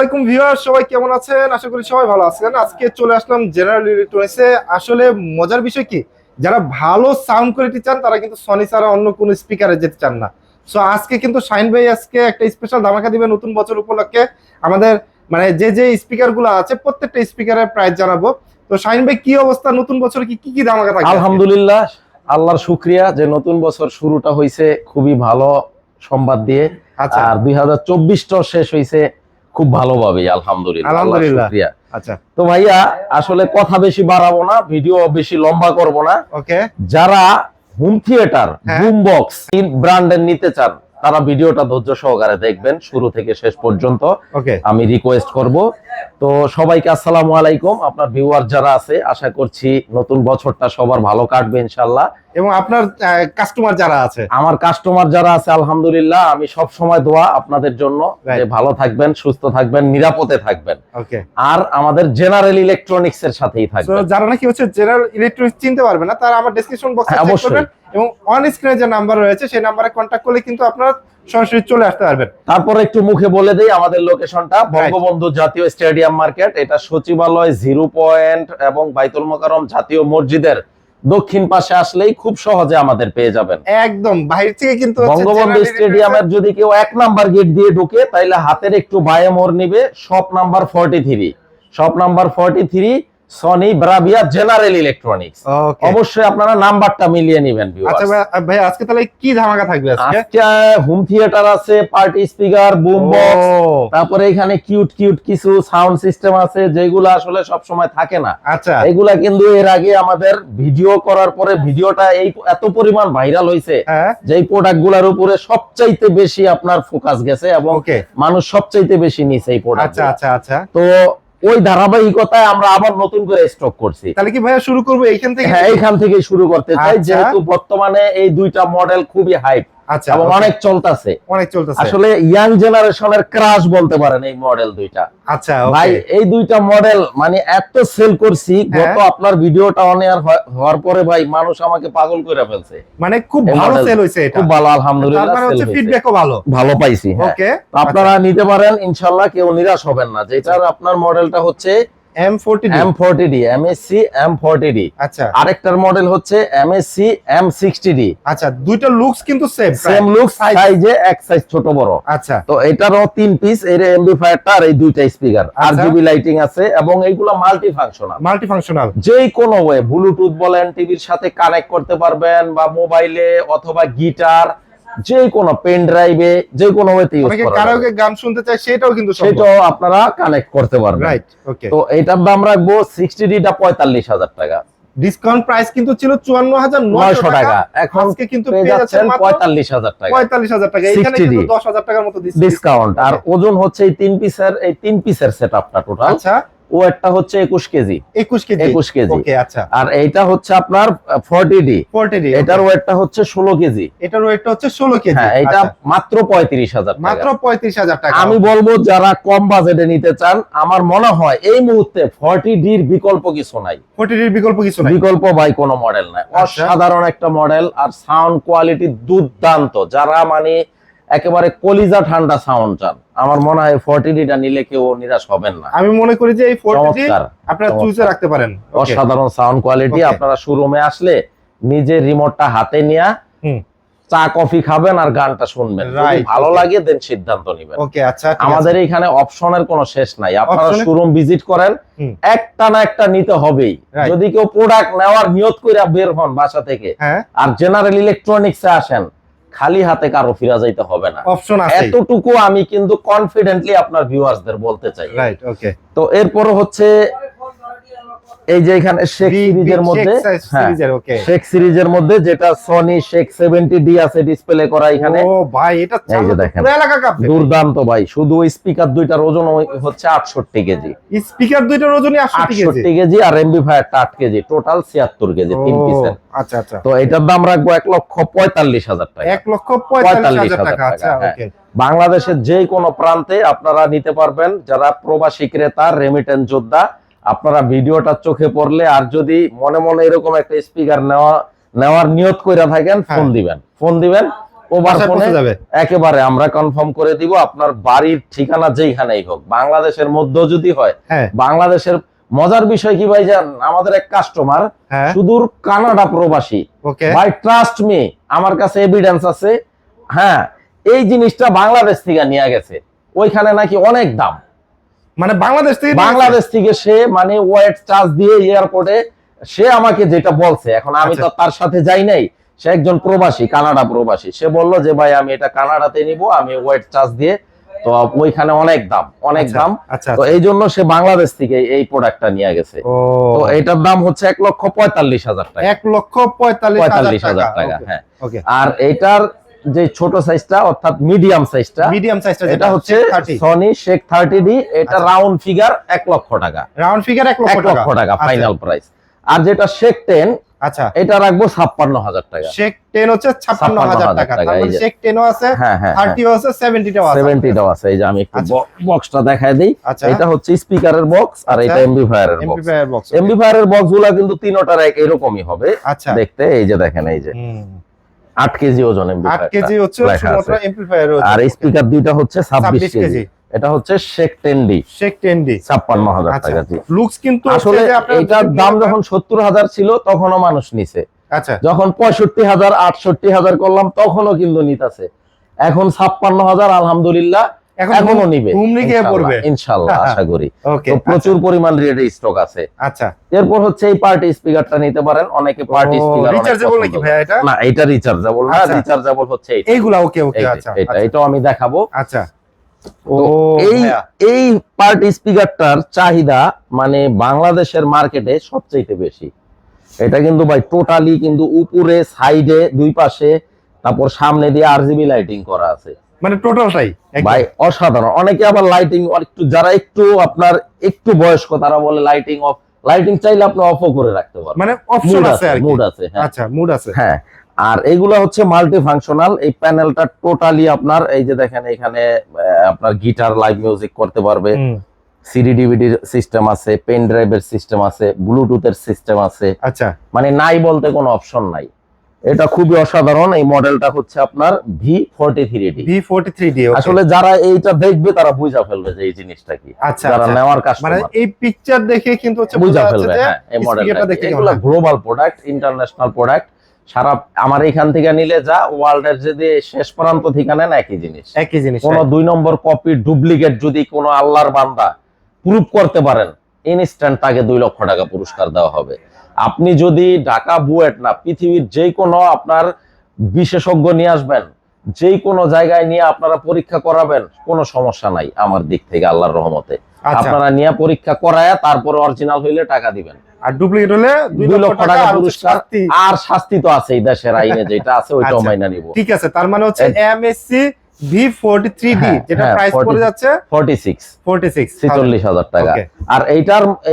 আলাইকুম ভিউয়ার, সবাই কেমন আছেন? আশা করি সবাই ভালো আছেন। আজকে চলে আসলাম জেনারেল ইলেকট্রনিক্সে। আসলে মজার বিষয় কি, যারা ভালো সাউন্ড কোয়ালিটি চান তারা কিন্তু সনি ছাড়া অন্য কোনো স্পিকারে যেতে চান না। সো আজকে কিন্তু শাহিন ভাই আজকে একটা স্পেশাল ধামাকা দিবে নতুন বছর উপলক্ষে। আমাদের মানে যে স্পিকার গুলো আছে প্রত্যেকটা স্পিকারের প্রাইস জানাবো। তো শাহিন ভাই, কি অবস্থা? নতুন বছরে কি কি ধামাকা থাকবে? আলহামদুলিল্লাহ, আল্লাহর শুকরিয়া যে নতুন বছর শুরুটা হয়েছে খুবই ভালো সংবাদ দিয়ে। আচ্ছা। আর 2024টাও শেষ হয়েছে খুব ভালোভাবে, আলহামদুলিল্লাহ। আলহামদুলিল্লাহ। শুকরিয়া। আচ্ছা, তো ভাইয়া আসলে কথা বেশি বাড়াবো না, ভিডিও বেশি লম্বা করব না। ওকে। যারা হোম থিয়েটার, হ্যাঁ। বুম বক্স ব্র্যান্ডের নিতে চান তারা ভিডিওটা ধৈর্য সহকারে দেখবেন শুরু থেকে শেষ পর্যন্ত, ওকে। আমি রিকোয়েস্ট করব। তো সবাইকে আসসালামু আলাইকুম। আপনার ভিউয়ার যারা আছে, আশা করছি নতুন বছরটা সবার ভালো কাটবে ইনশাআল্লাহ। এবং আপনার কাস্টমার যারা আছে, আমার কাস্টমার যারা আছে, আলহামদুলিল্লাহ, আমি সব সময় দোয়া আপনাদের জন্য যে ভালো থাকবেন, সুস্থ থাকবেন, নিরাপদে থাকবেন। ওকে। আর আমাদের জেনারেল ইলেকট্রনিক্স এর সাথেই তো থাকবেন। যারা নাকি হচ্ছে জেনারেল ইলেকট্রনিক্স চিনতে পারবে না, তারা আমার ডেসক্রিপশন বক্সে চেক অবশ্যই। করবেন এবং অন স্ক্রিনে যে নাম্বার রয়েছে সেই নাম্বারে কন্টাক্ট করলে কিন্তু আপনারা সরাসরি চলে আসতে পারবেন। তারপর একটু মুখে বলে দেই আমাদের লোকেশনটা, বঙ্গবন্ধু জাতীয় স্টেডিয়াম মার্কেট, এটা সচিবালয় 0 পয়েন্ট এবং বাইতুল মোকাররম জাতীয় মসজিদের দক্ষিণ পাশে আসলেই খুব সহজে আমাদের পেয়ে যাবেন। একদম বাইরে থেকে কিন্তু বঙ্গবন্ধু স্টেডিয়ামের যদি কেউ 1 নাম্বার গেট দিয়ে ঢুকে, তাইলে হাতের একটু বায়ে মোড় নিবে, shop number 43, shop number 43, Sony Bravia general electronics. অবশ্যই আপনারা নাম্বারটা মিলিয়ে নেবেন। আচ্ছা ভাই, আজকে তাহলে কি ধামাকা থাকবে? আজকে হোম থিয়েটার আছে, পার্টি স্পিকার, বুম বক্স, তারপরে এখানে কিউট কিউট কিছু সাউন্ড সিস্টেম আছে যেগুলো আসলে সব সময় থাকে না। আচ্ছা। এগুলা কিন্তু এর আগে আমাদের ভিডিও করার পরে ভিডিওটা এত পরিমাণ ভাইরাল হয়েছে যে এই প্রোডাক্ট গুলার উপরে সবচাইতে বেশি আপনার ফোকাস গেছে এবং মানুষ সবচাইতে বেশি নিছে এই প্রোডাক্ট। আচ্ছা আচ্ছা আচ্ছা। তো ওই ধারাবাহিকতায় আমরা আবার নতুন করে স্টক করছি। তাহলে কি ভাইয়া শুরু করবো এইখান থেকে? হ্যাঁ, এইখান থেকে শুরু করতে চাই, যেহেতু বর্তমানে এই দুইটা মডেল খুবই হাইপ। আচ্ছা। এবং অনেক চলতেছে, অনেক চলতেছে। আসলে ইয়াং জেনারেশনের ক্রাশ বলতে পারেন এই মডেল দুইটা। আচ্ছা ভাই, এই দুইটা মডেল মানে এত সেল করছি, গত আপনার ভিডিওটা অন এয়ার হওয়ার পরে ভাই মানুষ আমাকে পাগল করে ফেলছে। মানে খুব ভালো সেল হইছে এটা। খুব ভালো, আলহামদুলিল্লাহ। তার মানে হচ্ছে ফিডব্যাকও ভালো পাইছি। ওকে। আপনারা নিতে পারেন ইনশাআল্লাহ, কেউ নিরাশ হবেন না। যেটার আপনার মডেলটা হচ্ছে M40D, MSC M40D। আচ্ছা। আরেকটার মডেল হচ্ছে MSC M60D। আচ্ছা, দুইটা লুকস কিন্তু সেম লুকস, সাইজে এক সাইজ ছোট বড়। আচ্ছা। তো এটারও 3 পিস, এর এমপ্লিফায়ারটা আর এই দুইটা স্পিকার, আরজিবি লাইটিং আছে এবং এইগুলা মাল্টিফাংশনাল। যে কোনো ওয়ে, ব্লুটুথ বলেন, টিভির সাথে কানেক্ট করতে পারবেন, বা মোবাইলে অথবা গিটার, যে কোনো পেন ড্রাইভে, যে কোনো ওয়েতে ইউজ করা যাবে। কারাওকে গান শুনতে চাই সেটাও কিন্তু সেটাও আপনারা কানেক্ট করতে পারবেন। রাইট, ওকে। তো এটার দাম রাখবো 60D-টা 45,000 টাকা। ডিসকাউন্ট প্রাইস কিন্তু ছিল 54,900 টাকা, এখন কিন্তু পেয়ে যাচ্ছেন 45,000 টাকা। 45,000 টাকা। এখানে কিন্তু 10,000 টাকার মতো ডিসকাউন্ট। আর ওজন হচ্ছে এই 3 পিসের সেটআপটা টোটাল। আচ্ছা। ওয়েটটা হচ্ছে 21 কেজি। 21 কেজি। ওকে, আচ্ছা। আর এইটা হচ্ছে আপনার 40D। এটার ওয়েটটা হচ্ছে 16 কেজি। এটার ওয়েটটা হচ্ছে 16 কেজি। হ্যাঁ, এটা মাত্র 35,000 টাকা। মাত্র 35,000 টাকা। আমি বলবো যারা কম বাজেটে নিতে চান, আমার মনে হয় এই মুহূর্তে 40D-র বিকল্প কিছু নাই। 40D-র বিকল্প কিছু নাই। বিকল্প ভাই কোনো মডেল নাই। অসাধারণ একটা মডেল, আর সাউন্ড কোয়ালিটি দুর্দান্ত। যারা মানে একেবারে কলিজা ঠান্ডা সাউন্ড চান, আমার মনে হয় 40D-টা নিলে কেউ নিরাশ হবেন না। আমি মনে করি যে এই 40D আপনারা চুজে রাখতে পারেন। অসাধারণ সাউন্ড কোয়ালিটি। আপনারা শোরুমে আসলে নিজে রিমোটটা হাতে নিয়ে চা কফি খাবেন আর গানটা শুনবেন, যদি ভালো লাগে দেন সিদ্ধান্ত নেবেন। ওকে, আচ্ছা। আমাদের এখানে অপশনের কোনো শেষ নাই। আপনারা শোরুম ভিজিট করেন, একটা না একটা নিতে হবেই। যদি কেউ প্রোডাক্ট নেওয়ার নিয়ত করে বের হন বাসা থেকে, আর জেনারেল ইলেকট্রনিক্সে আসেন, খালি হাতে কারো ফিরা যাইতে হবে না, অপশন আছে। এতটুকু আমি কিন্তু কনফিডেন্টলি আপনার ভিউয়ার্সদের বলতে চাই। রাইট, ওকে। তো এরপর হচ্ছে এই যে এখানে শেখ সিরিজের মধ্যে, শেখ সিরিজের মধ্যে যেটা সনি শেখ 70D আছে ডিসপ্লে করা এখানে। ও ভাই, এটা পুরো এলাকা কাঁপবে। দুর্দান্ত ভাই। শুধু স্পিকার দুইটার ওজন হচ্ছে 68 কেজি। স্পিকার দুইটার ওজনই 68 কেজি, আর এমপ্লিফায়ারটা 8 কেজি, টোটাল 76 কেজি 3 পিসের। আচ্ছা আচ্ছা। তো এটার দাম রাখবো 1,45,000 টাকা। 1,45,000 টাকা। আচ্ছা, ওকে। বাংলাদেশের যে কোনো প্রান্তে আপনারা নিতে পারবেন। যারা প্রবাসী ক্রেতা, রেমিটেন্স যোদ্ধা, আপনারা ভিডিওটা চোখে পড়লে আর যদি মনে মনে এরকম একটা স্পিকার নেওয়ার নিয়ত কইরা থাকেন, ফোন দিবেন। ওভার বাসায় ফোনে পৌঁছে যাবে। একেবারে আমরা কনফার্ম করে দিব, আপনার বাড়ির ঠিকানা যেইখানেই হোক, বাংলাদেশের মধ্যেও যদি হয়। হ্যাঁ বাংলাদেশের মজার বিষয় কি ভাইজান, আমাদের এক কাস্টমার হ্যাঁ সুদূর কানাডা প্রবাসী, ওকে ভাই ট্রাস্ট মি, আমার কাছে এভিডেন্স আছে। হ্যাঁ, এই জিনিসটা বাংলাদেশ থেকে নিয়ে গেছে, ওইখানে নাকি অনেক দাম। মানে বাংলাদেশ থেকে সে মানে ওয়েট চার্জ দিয়ে এয়ারপোর্টে সে আমাকে যেটা বলছে, এখন আমি তো তার সাথে যাই নাই, সে একজন প্রবাসী, কানাডা প্রবাসী, সে বললো যে ভাই আমি এটা কানাডাতে নিব, আমি ওয়েট চার্জ দিয়ে, তো ওইখানে অনেক দাম, অনেক দাম। তো এই জন্য সে বাংলাদেশ থেকে এই প্রোডাক্টটা নিয়ে গেছে। তো এটার দাম হচ্ছে 1,45,000 টাকা। 1,45,000 টাকা। হ্যাঁ, আর এটার যে ছোট সাইজটা অর্থাৎ মিডিয়াম সাইজটা, এটা হচ্ছে সনি শেখ 30D, এটা রাউন্ড ফিগার 1 লক্ষ টাকা, রাউন্ড ফিগার 1 লক্ষ টাকা ফাইনাল প্রাইস। আর যেটা শেখ 10, আচ্ছা এটা রাখবো 56,000 টাকা। শেখ 10 হচ্ছে 56,000 টাকা, তার মানে শেখ 10 ও আছে, 30 ও আছে, 70টাও আছে। 70টাও আছে। এই যে আমি একটু বক্সটা দেখায় দেই, এটা হচ্ছে স্পিকারের বক্স আর এটা এমপ্লিফায়ারের বক্স। এমপ্লিফায়ারের বক্সগুলো কিন্তু তিনটার এরকমই হবে দেখতে। এই যে দেখেন, এই যে 8 কেজি ওজন এমপ্লিফায়ার, 8 কেজি হচ্ছে শুধুমাত্র এমপ্লিফায়ার ওজন। আর স্পিকার দুইটা হচ্ছে 26 কেজি। এটা হচ্ছে শেখ 10D, 56,000 টাকা। লুকস কিন্তু আসলে এটার দাম যখন 70,000 ছিল তখনও মানুষ নিছে, আচ্ছা যখন 65,000 68,000 করলাম তখনও কিন্তু নিতেছে। এখন 56,000 আলহামদুলিল্লাহ এখনো নিবে, ইনশাআল্লাহ আশা করি। তো প্রচুর পরিমাণ রেডি স্টক আছে। আচ্ছা, এরপর হচ্ছে এই পার্টি স্পিকারটা নিতে পারেন, অনেকে পার্টি স্পিকার রিচার্জেবল নাকি ভাই এটা? না, এটা রিচার্জেবল না, রিচার্জেবল হচ্ছে এইগুলা। ওকে ওকে, আচ্ছা এটাও আমি দেখাবো। আচ্ছা, এই পার্টি স্পিকারটার চাহিদা মানে বাংলাদেশের মার্কেটে সবচেয়ে বেশি। এটা কিন্তু ভাই টোটালি কিন্তু উপরে, সাইডে, দুই পাশে, তারপর সামনে দিয়ে আরজিবি লাইটিং করা আছে, মানে টোটালটাই ভাই অসাধারণ। অনেকে আবার লাইটিং একটু, যারা একটু আপনার একটু বয়স্ক, তারা বলে লাইটিং অফ, লাইটিং চাইলে আপনি অফও করে রাখতে পারেন, মানে অপশন আছে আর কি, মুড আছে। আচ্ছা, মুড আছে, হ্যাঁ। আর এইগুলা হচ্ছে মাল্টি ফাংশনাল। এই প্যানেলটা টোটালি আপনার, এই যে দেখেন এখানে আপনার গিটার, লাইভ মিউজিক করতে পারবে, সিডি ডিভিডি সিস্টেম আছে, পেন ড্রাইভের সিস্টেম আছে, ব্লুটুথের সিস্টেম আছে। আচ্ছা, মানে নাই বলতে কোনো অপশন নাই। এটা খুবই অসাধারণ। এই মডেলটা হচ্ছে আপনার V43D। আসলে যারা এইটা দেখবে তারা বুঝা ফেলবে যে এই জিনিসটা কি। আচ্ছা, যারা নেওয়ার কাস্টমার, মানে এই পিকচার দেখে কিন্তু হচ্ছে বুঝা ফেলবে। হ্যাঁ, এই মডেলটা এগুলো গ্লোবাল প্রোডাক্ট, ইন্টারন্যাশনাল প্রোডাক্ট। সারা আমার এখান থেকে নিলে যা ওয়ার্ল্ডের যদি শেষ প্রান্ত থেকে নেন একই জিনিস। কোনো 2 নম্বর কপি, ডুপ্লিকেট যদি কোনো আল্লাহর বান্দা প্রুফ করতে পারেন, ইনস্ট্যান্ট তাকে 2 লক্ষ টাকা পুরস্কার দেওয়া হবে। আপনি যদি ঢাকা বুয়েট না, পৃথিবীর যে কোনো আপনার বিশেষজ্ঞ নিয়ে আসবেন, যে কোনো জায়গায় নিয়ে আপনারা পরীক্ষা করাবেন, কোনো সমস্যা নাই আমার দিক থেকে, আল্লাহর রহমতে। আপনারা নিয়ে পরীক্ষা করায়া তারপরে অরিজিনাল হইলে টাকা দিবেন, আর ডুপ্লিকেট হলে 2 লক্ষ টাকা পুরস্কার। আর শাস্তি তো আছে, এই দেশের আইনে যেটা আছে ওইটাও মাইনা নিব। ঠিক আছে, তার মানে হচ্ছে এমএসসি V43D, যেটা প্রাইস পড়ে যাচ্ছে 46,000 টাকা। আর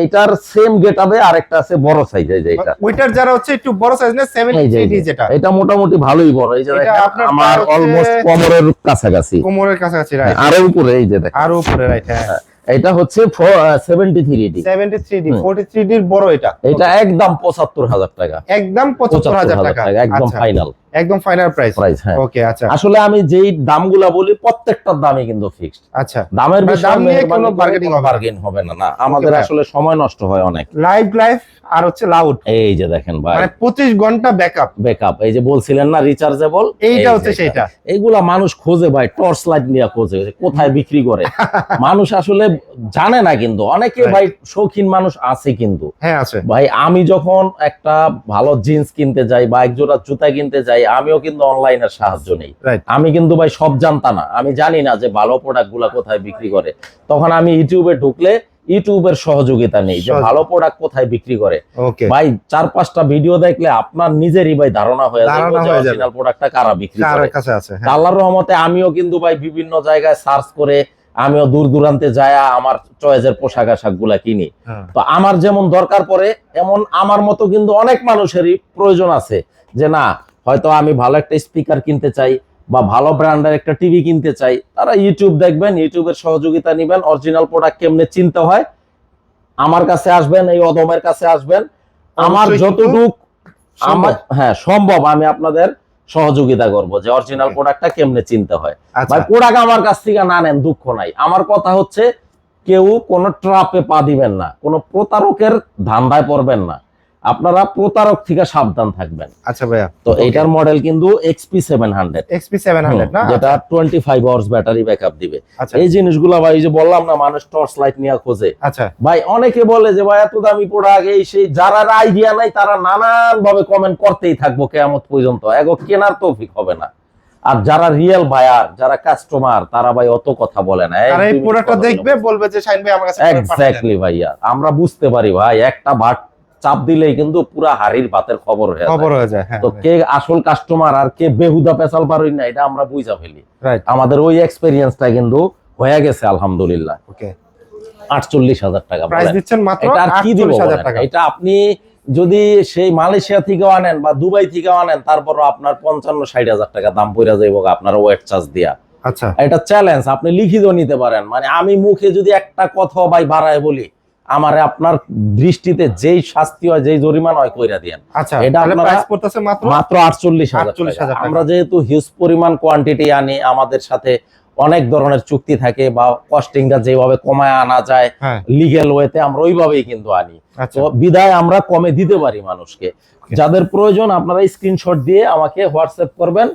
এইটার সেম গেটআপে আরেকটা আছে বড় সাইজ, এই যে এটা, ওইটার যারা হচ্ছে একটু বড় সাইজ না, 70D যেটা, এটা মোটামুটি ভালোই বড়। এই যে দেখেন আমার অলমোস্ট কোমরের কাছাকাছি, রাইট, আরো উপরে, এই যে দেখেন আরো উপরে, রাইট। হ্যাঁ, এটা হচ্ছে 73D 43D এর বড়। এটা একদম 75,000 টাকা, একদম 75,000 টাকা, একদম ফাইনাল, একদম ফাইনাল প্রাইস। হ্যাঁ, ওকে। আচ্ছা, আসলে আমি যেই দামগুলা বলি প্রত্যেকটার দামই কিন্তু ফিক্সড। আচ্ছা, দামের বিষয়ে কোনো বার্গেনিং হবে না। আমাদের আসলে সময় নষ্ট হয় অনেক। লাইভ আর হচ্ছে লাউড, এই যে দেখেন ভাই, মানে 25 ঘন্টা ব্যাকআপ। এই যে বলছিলেন না রিচার্জেবল, এইটা হচ্ছে সেটা। এইগুলা মানুষ খোঁজে ভাই, টর্চ লাইট নিয়ে খোঁজে, কোথায় বিক্রি করে। মানুষ আসলে জানে না, কিন্তু অনেকে ভাই শৌখিন মানুষ আছে কিন্তু। হ্যাঁ, আছে ভাই। আমি যখন একটা ভালো জিন্স কিনতে যাই বা এক জোড়া জুতা কিনতে যাই, আমিও কিন্তু অনলাইনের সাহায্য নেই। আমি কিন্তু ভাই সব জানতাম না, আমি জানি না যে ভালো প্রোডাক্ট গুলা কোথায় বিক্রি করে। তখন আমি ইউটিউবে ঢুকলে ইউটিউবের সহযোগিতা নেই যে ভালো প্রোডাক্ট কোথায় বিক্রি করে। ভাই 4-5টা ভিডিও দেখলে আপনার নিজেরই ভাই ধারণা হয়ে যাবে যে অরিজিনাল প্রোডাক্টটা কারা বিক্রি করে। আল্লাহর রহমতে আমিও কিন্তু ভাই বিভিন্ন জায়গায় সার্চ করে, আমিও দূর দূরান্তে যায় আমার চয়েসের পোশাক আশাক গুলা কিনি। তো আমার যেমন দরকার পড়ে, এমন আমার মতো কিন্তু অনেক মানুষেরই প্রয়োজন আছে যে না, হয়তো আমি ভালো একটা স্পিকার কিনতে চাই বা ভালো ব্র্যান্ডের একটা টিভি কিনতে চাই। তারা ইউটিউব দেখবেন, ইউটিউবের সহযোগিতা নিবেন, অরিজিনাল প্রোডাক্ট কেমনে চিনতে হয় আমার কাছে আসবেন, এই অদমের কাছে আসবেন। আমার যতটুক সম্ভব আমি আপনাদের সহযোগিতা করব যে অরিজিনাল Okay. প্রোডাক্টটা কেমনে চিনতে হয়। আচ্ছা ভাই প্রোডাক্ট আমার কাছ থেকে না নেন, দুঃখ নাই। আমার কথা হচ্ছে কেউ কোনো ট্রাপে পা দিবেন না, কোনো প্রতারকের ধান্দায় পড়বেন না, আপনারা প্রতারক থেকে সাবধান থাকবেন। আচ্ছা ভাইয়া, তো এইটার মডেল কিন্তু XP700, XP700 না, যেটা 25 আওয়ার্স ব্যাটারি ব্যাকআপ দিবে। আচ্ছা এই জিনিসগুলো ভাই যে বললাম না, মানুষ টর্চ লাইট নিয়ে খোঁজে। আচ্ছা ভাই অনেকে বলে যে ভাই এত দামি প্রোডাক্ট, এই সেই, যারা আইডিয়া নাই তারা নানান ভাবে কমেন্ট করতেই থাকবো কিয়ামত পর্যন্ত, এগো কেনার তৌফিক হবে না। আর যারা রিয়েল বায়ার, যারা কাস্টমার, তারা ভাই অত কথা বলে না। আর এই প্রোডাক্টটা দেখবে বলবে যে শাইন ভাই আমার কাছে এক্স্যাক্টলি ভাইয়া, আমরা বুঝতে পারি ভাই, একটা বাট চাপ দিলেই কিন্তু পুরা হাড়ির ভাতের খবর হয়ে যায়। হ্যাঁ, তো কে আসল কাস্টমার আর কে বেহুদা পেছাল পারই না, এটা আমরা বুঝা ফেলি। রাইট, আমাদের ওই এক্সপেরিয়েন্সটা কিন্তু হয়ে গেছে আলহামদুলিল্লাহ। ওকে 48,000 টাকা প্রাইস দিচ্ছেন মাত্র এটা আর কি দিব 48,000 টাকা। এটা আপনি যদি সেই মালয়েশিয়া থেকে আনেন বা দুবাই থেকে আনেন, তারপরও আপনার 55-60,000 টাকা দাম পড়ে যাইব আপনার ওয়েট চার্জ দিয়া। আচ্ছা এটা চ্যালেঞ্জ, আপনি লিখিত নিতে পারেন। মানে আমি মুখে যদি একটা কথা ভাই বাড়ায় বলি, আমারে আপনার দৃষ্টিতে যেই শাস্তি হয়, যেই জরিমানা হয় কইরা দিয়েন। আচ্ছা, এটা তাহলে আপনারা প্রাইস পড়তেছে মাত্র 48,000 টাকা। আমরা যেহেতু হিউজ পরিমাণ কোয়ান্টিটি আনি, আমাদের সাথে অনেক ধরনের চুক্তি থাকে, বা কস্টিংটা যেভাবে কমায় আনা যায় লিগ্যাল ওয়েতে, আমরা ওইভাবেই কিন্তু আনি। আচ্ছা তো বিদায় আমরা কমে দিতে পারি মানুষকে। যাদের প্রয়োজন আপনারা স্ক্রিনশট দিয়ে আমাকে হোয়াটসঅ্যাপ করবেন,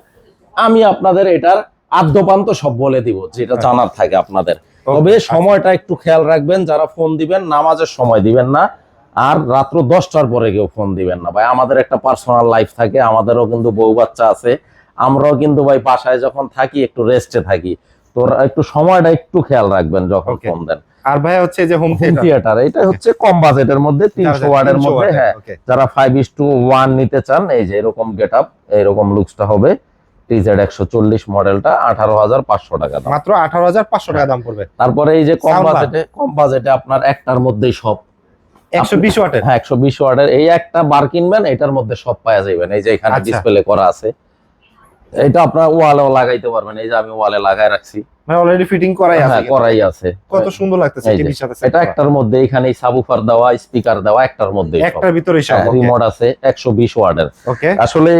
আমি আপনাদের এটার আদ্যপান্ত সব বলে দিব যেটা জানার থাকে আপনাদের। তবে সময়টা একটু খেয়াল রাখবেন, যারা ফোন দিবেন নামাজের সময় দিবেন না, আর রাত্র 10টার পরে কেউ ফোন দিবেন না। ভাই আমাদের একটা পার্সোনাল লাইফ থাকে, আমাদেরও কিন্তু বউ বাচ্চা আছে, আমরাও কিন্তু ভাই বাসায় যখন থাকি একটু রেস্টে থাকি। তো একটু সময়টা একটু খেয়াল রাখবেন যখন ফোন দেন। আর ভাই হচ্ছে যে হোম থিয়েটার, এটা হচ্ছে কম বাজেটের মধ্যে 300 ওয়াটের মধ্যে। হ্যাঁ, যারা 5:1 নিতে চান, এই যে এরকম গেটআপ, এরকম লুকসটা হবে। TZ140 মডেলটা 18,500 টাকা দাম, মাত্র 18,500 টাকা দাম পড়বে। তারপরে এই যে কম বাজেটে আপনার একটার মধ্যেই সব 120 ওয়াটের, হ্যাঁ 120 ওয়াটের এই একটা বার কিনবেন, এটার মধ্যে সব পাওয়া যাবেন। এই যে এখানে ডিসপ্লে করা আছে, এটা আপনার ওয়ালেও লাগাইতে পারবেন। এই যে আমি ওয়ালে লাগাই রাখছি, মানে অলরেডি ফিটিং করাই আছে। হ্যাঁ করাই আছে। কত সুন্দর লাগতেছে টিভির সাথে। এটা একটার মধ্যে এখানে সাবউফার দেওয়া, স্পিকার দেওয়া, একটার মধ্যে একটার ভিতরেই সব। রিমোট আছে 120 ওয়াটের। ওকে, আসলে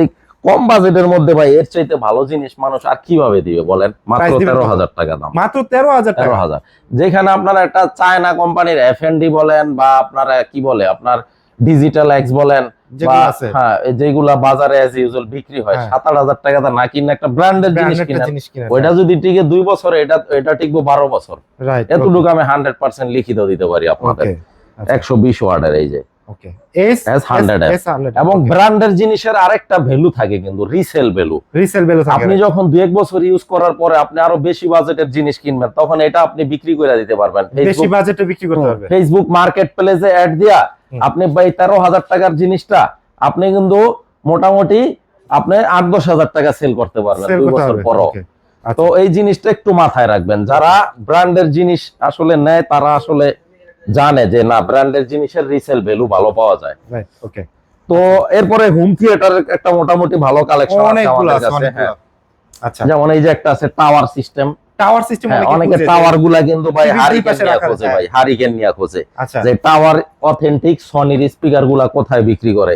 কম বাজেটের মধ্যে ভাই এর চাইতে ভালো জিনিস মানুষ আর কিভাবে দিবে বলেন? মাত্র 13,000 টাকা দাম, মাত্র 13,000 টাকা। 13,000, যেখানে আপনারা একটা চায়না কোম্পানির এফএনডি বলেন, বা আপনারা কি বলে আপনার ডিজিটাল এক্স বলেন, হ্যাঁ যেগুলা বাজারে অ্যাজ ইউজুয়াল বিক্রি হয়, 7-8,000 টাকা না কিনে একটা ব্র্যান্ডের জিনিস কিনেন, ওইটা যদি টিকে 2 বছর, এটা টিকবো 12 বছর। এতটুকু আমি 100% লিখিত দিতে পারি আপনাদের। 120 ওয়াটের এই যে S100, এবং ব্র্যান্ডের জিনিসের আরেকটা ভ্যালু থাকে কিন্তু, রিসেল ভ্যালু। আপনি যখন 2-1 বছর ইউজ করার পরে আপনি আরো বেশি বাজেটের জিনিস কিনবেন, তখন এটা আপনি বিক্রি করে দিতে পারবেন। বেশি বাজেটে বিক্রি করতে পারবেন। ফেসবুক মার্কেট প্লেসে অ্যাড দিয়া আপনি ভাই 13,000 টাকার জিনিসটা আপনি কিন্তু মোটামুটি আপনি 8-10,000 টাকা সেল করতে পারবেন 2 বছর পরও। তো এই জিনিসটা একটু মাথায় রাখবেন, যারা ব্র্যান্ডের জিনিস আসলে নেয় তারা আসলে জানে যে না, ব্র্যান্ডের জিনিসের রিসেল ভ্যালু ভালো পাওয়া যায়। ওকে, তো এরপরে হোম থিয়েটারের একটা মোটামুটি ভালো কালেকশন আছে আমাদের কাছে। হ্যাঁ, আচ্ছা, যেমন এই যে একটা আছে টাওয়ার সিস্টেম। অনেকে টাওয়ার গুলা কিন্তু ভাই হারিকেন নিয়ে খোঁজে, ভাই হারিকেন নিয়ে খোঁজে যে টাওয়ার অথেন্টিক সনির স্পিকার গুলা কোথায় বিক্রি করে।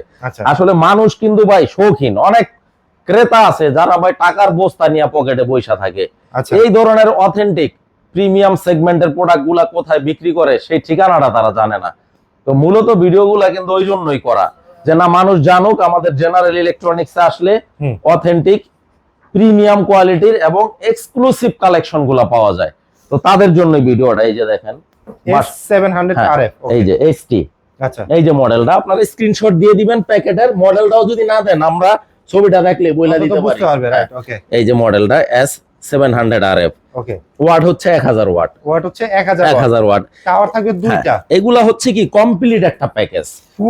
আসলে মানুষ কিন্তু ভাই শৌখিন, অনেক ক্রেতা আছে যারা ভাই টাকার বস্তা নিয়ে পকেটে বৈশা থাকে। এই ধরনের অথেন্টিক প্রিমিয়াম সেগমেন্টের প্রোডাক্ট গুলা কোথায় বিক্রি করে সেই ঠিকানাটা তারা জানে না। তো মূলত ভিডিও গুলা কিন্তু ওই জন্যই করা, যে না মানুষ জানুক আমাদের জেনারেল ইলেকট্রনিক্স আসলে অথেন্টিক প্রিমিয়াম কোয়ালিটির এবং এক্সক্লুসিভ কালেকশন গুলা পাওয়া যায়। তো তাদের জন্য ভিডিওটা। এই যে দেখেন S700 RF, এই যে ST, আচ্ছা এই যে মডেলটা আপনারা স্ক্রিনশট দিয়ে দিবেন প্যাকেটের। মডেলটাও যদি না দেন আমরা ছবিটা দেখলে বইলা দিতে পারি। এই যে মডেলটা S700 RF, ওকে, ওয়াট হচ্ছে 1000 ওয়াট, হচ্ছে 1000 ওয়াট, টাওয়ার থাকবে দুইটা। এগুলা হচ্ছে কি কমপ্লিট একটা প্যাকেজ,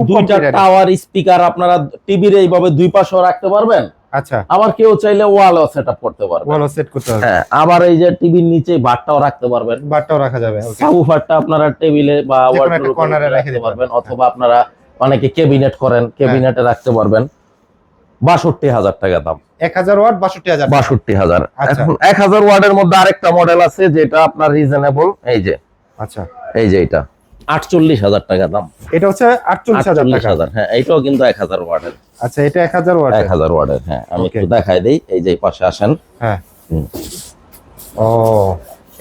দুইটা টাওয়ার স্পিকার আপনারা টিভির এইভাবে দুই পাশেও রাখতে পারবেন। আচ্ছা, আবার কেউ চাইলে ওয়ালও সেটআপ করতে পারবে, ওয়ালও সেট করতে পারবে। হ্যাঁ, আবার এই যে টিভির নিচে বারটাও রাখতে পারবেন, বারটাও রাখা যাবে। ওকে, সাবউফারটা আপনারা টেবিলে বা ওয়ার্ডরোবে কর্নারে রাখতে পারবেন, অথবা আপনারা অনেকে ক্যাবিনেট করেন, ক্যাবিনেটে রাখতে পারবেন। 62,000 টাকা দাম, 1000 ওয়াট 62,000। 62,000। এখন 1000 ওয়াটের মধ্যে আরেকটা মডেল আছে যেটা আপনার রিজনেবল। এই যে, আচ্ছা এই যে এটা 48,000 টাকা দাম। এটা হচ্ছে 48,000 টাকা। 48,000, হ্যাঁ এটাও কিন্তু 1000 ওয়াটের। আচ্ছা এটা 1000 ওয়াট। 1000 ওয়াটের, হ্যাঁ আমি একটু দেখাই দেই, এই যে পাশে আসেন। হ্যাঁ হুম। ও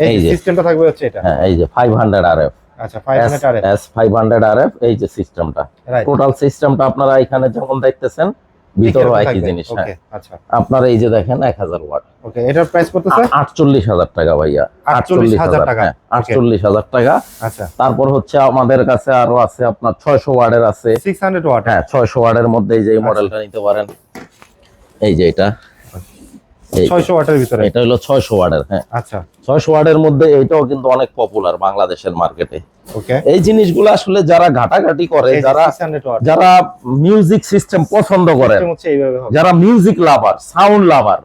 এই যে সিস্টেমটা থাকবে হচ্ছে এটা। হ্যাঁ এই যে 500 আরএফ। আচ্ছা 500 আরএফ। S500 আরএফ, এই যে সিস্টেমটা, টোটাল সিস্টেমটা আপনারা এখানে যখন দেখতেছেন ভিতরে একই জিনিস। ওকে আচ্ছা আপনারা এই যে দেখেন 1000 ওয়াট। ওকে এটার প্রাইস কত স্যার? 48,000 টাকা ভাইয়া। 48,000 টাকা। 48,000 টাকা। আচ্ছা তারপর হচ্ছে আমাদের কাছে আরো আছে আপনার 600 ওয়াটের আছে। 600 ওয়াট। হ্যাঁ 600 ওয়াটের মধ্যে এই যে এই মডেলটা নিতে পারেন। এই যে এটা 600 ওয়াটের ভিতরে, এটা হলো 600 ওয়াটের। হ্যাঁ আচ্ছা 600 ওয়াটের মধ্যে এটাও কিন্তু অনেক পপুলার বাংলাদেশের মার্কেটে। ওকে এই জিনিসগুলো আসলে যারা ঘাটাঘাটি করে, যারা মিউজিক সিস্টেম পছন্দ করেন, যারা মিউজিক লাভার, সাউন্ড লাভার,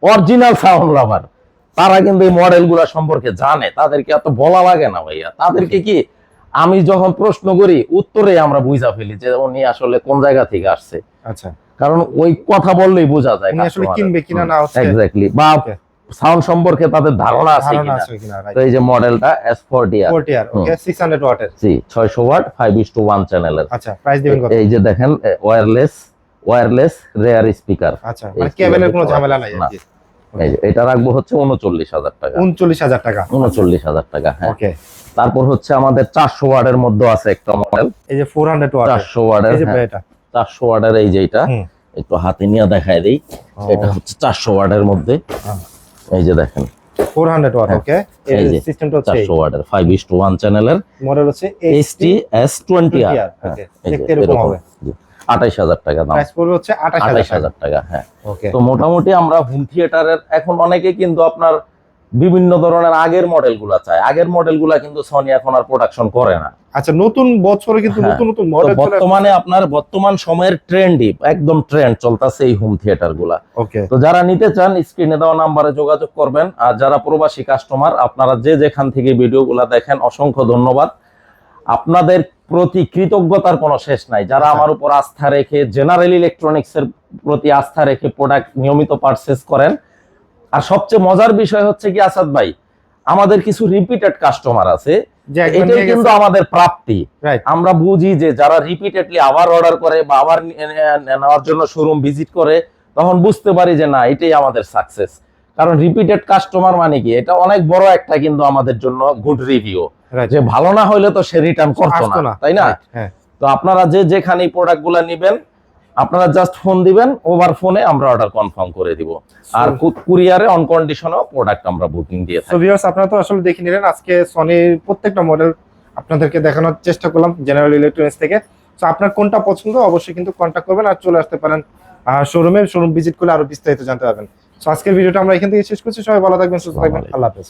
অরিজিনাল সাউন্ড লাভার, তারা কিন্তু এই মডেলগুলো সম্পর্কে জানে। তাদেরকে এত বলা লাগে না ভাইয়া। তাদেরকে কি আমি যখন প্রশ্ন করি উত্তরে আমরা বুঝা ফেলি যে উনি আসলে কোন জায়গা থেকে আসছে। আচ্ছা কারণ ওই কথা বললেই বোঝা যায় উনি আসলে কিনবে কিনা না হচ্ছে এক্স্যাক্টলি, বা সাউন্ড সম্পর্কে তাদের ধারণা আছে কিনা। তো এই যে মডেলটা S40R, ওকে 600 ওয়াটের, জি 600 ওয়াট 5:1 চ্যানেলের। আচ্ছা প্রাইস দিবেন কত? এই যে দেখেন ওয়্যারলেস রেয়ার স্পিকার। আচ্ছা মানে কেবলের কোনো ঝামেলা নাই আর কি। এই যে এটা রাখবো হচ্ছে 39,000 টাকা। 39,000 টাকা। 39,000 টাকা, হ্যাঁ। ওকে তারপর হচ্ছে আমাদের 400 ওয়াটের মধ্যে আছে একটা মডেল, এই যে 400 ওয়াট। 400 ওয়াটের, এই যে এটা 400 ওয়াটের, এই যে এটা একটু হাতে নিয়ে দেখায় দেই। এটা হচ্ছে 400 ওয়াটের মধ্যে, এই যে দেখেন 400 ওয়াট। ওকে এই যে সিস্টেমটা হচ্ছে 400 ওয়াটের 5:1 চ্যানেলের মডেল হচ্ছে HT S20R। ওকে দেখতে এরকম হবে। 28,000 টাকা দাম। প্রাইস পড়বে হচ্ছে 28,000 টাকা, হ্যাঁ। ওকে তো মোটামুটি আমরা হোম থিয়েটারের এখন অনেকে কিন্তু আপনার বিভিন্ন ধরনের আগের মডেলগুলো চায়। আগের মডেলগুলো কিন্তু সনি এখন আর প্রোডাকশন করে না। আচ্ছা নতুন বছরে কিন্তু নতুন নতুন মডেল বর্তমানে আপনার বর্তমান সময়ের ট্রেন্ডই একদম ট্রেন্ড চলতেছে এই হোম থিয়েটার গুলা। ওকে তো যারা নিতে চান স্ক্রিনে দেওয়া নাম্বারে যোগাযোগ করবেন। আর যারা প্রবাসী কাস্টমার, আপনারা যে যেখান থেকে ভিডিওগুলো দেখেন অসংখ্য ধন্যবাদ। আপনাদের প্রতি কৃতজ্ঞতার কোনো শেষ নাই। যারা আমার উপর আস্থা রেখে জেনারেল ইলেকট্রনিক্স এর প্রতি আস্থা রেখে প্রোডাক্ট নিয়মিত পারচেজ করেন। আর সবচেয়ে মজার বিষয় হচ্ছে কি আসাদ ভাই, আমাদের কিছু রিপিটেড কাস্টমার আছে, এটাই কিন্তু আমাদের প্রাপ্তি। আমরা বুঝি যে যারা রিপিটেডলি আবার অর্ডার করে বা আবার নেওয়ার জন্য শোরুম ভিজিট করে, তখন বুঝতে পারি যে না এটাই আমাদের সাকসেস। কারণ রিপিটেড কাস্টমার মানে কি, এটা অনেক বড় একটা কিন্তু আমাদের জন্য গুড রিভিউ। যে ভালো না হইলে তো সে রিটার্ন করতো না, তাই না? তো আপনারা যে যেখানে প্রোডাক্ট গুলা নিবেন, আপনারা জাস্ট ফোন দিবেন, ওভার ফোনে আমরা অর্ডার কনফার্ম করে দিব। আর কুরিয়ারে অন কন্ডিশনও প্রোডাক্ট আমরা বুকিং দিয়ে থাকি। সো ভিউয়ার্স আপনারা তো আসলে দেখে নিলেন আজকে সনির প্রত্যেকটা মডেল আপনাদেরকে দেখানোর চেষ্টা করলাম জেনারেল ইলেকট্রনিক্স থেকে। সো আপনার কোনটা পছন্দ অবশ্যই কিন্তু কন্টাক্ট করবেন আর চলে আসতে পারেন শোরুম ভিজিট করলে আরো বিস্তারিত জানতে পারবেন। সো আজকের ভিডিওটা আমরা এখান থেকে শেষ করছি। সবাই ভালো থাকবেন, সুস্থ থাকবেন, আল্লাহ হাফেজ।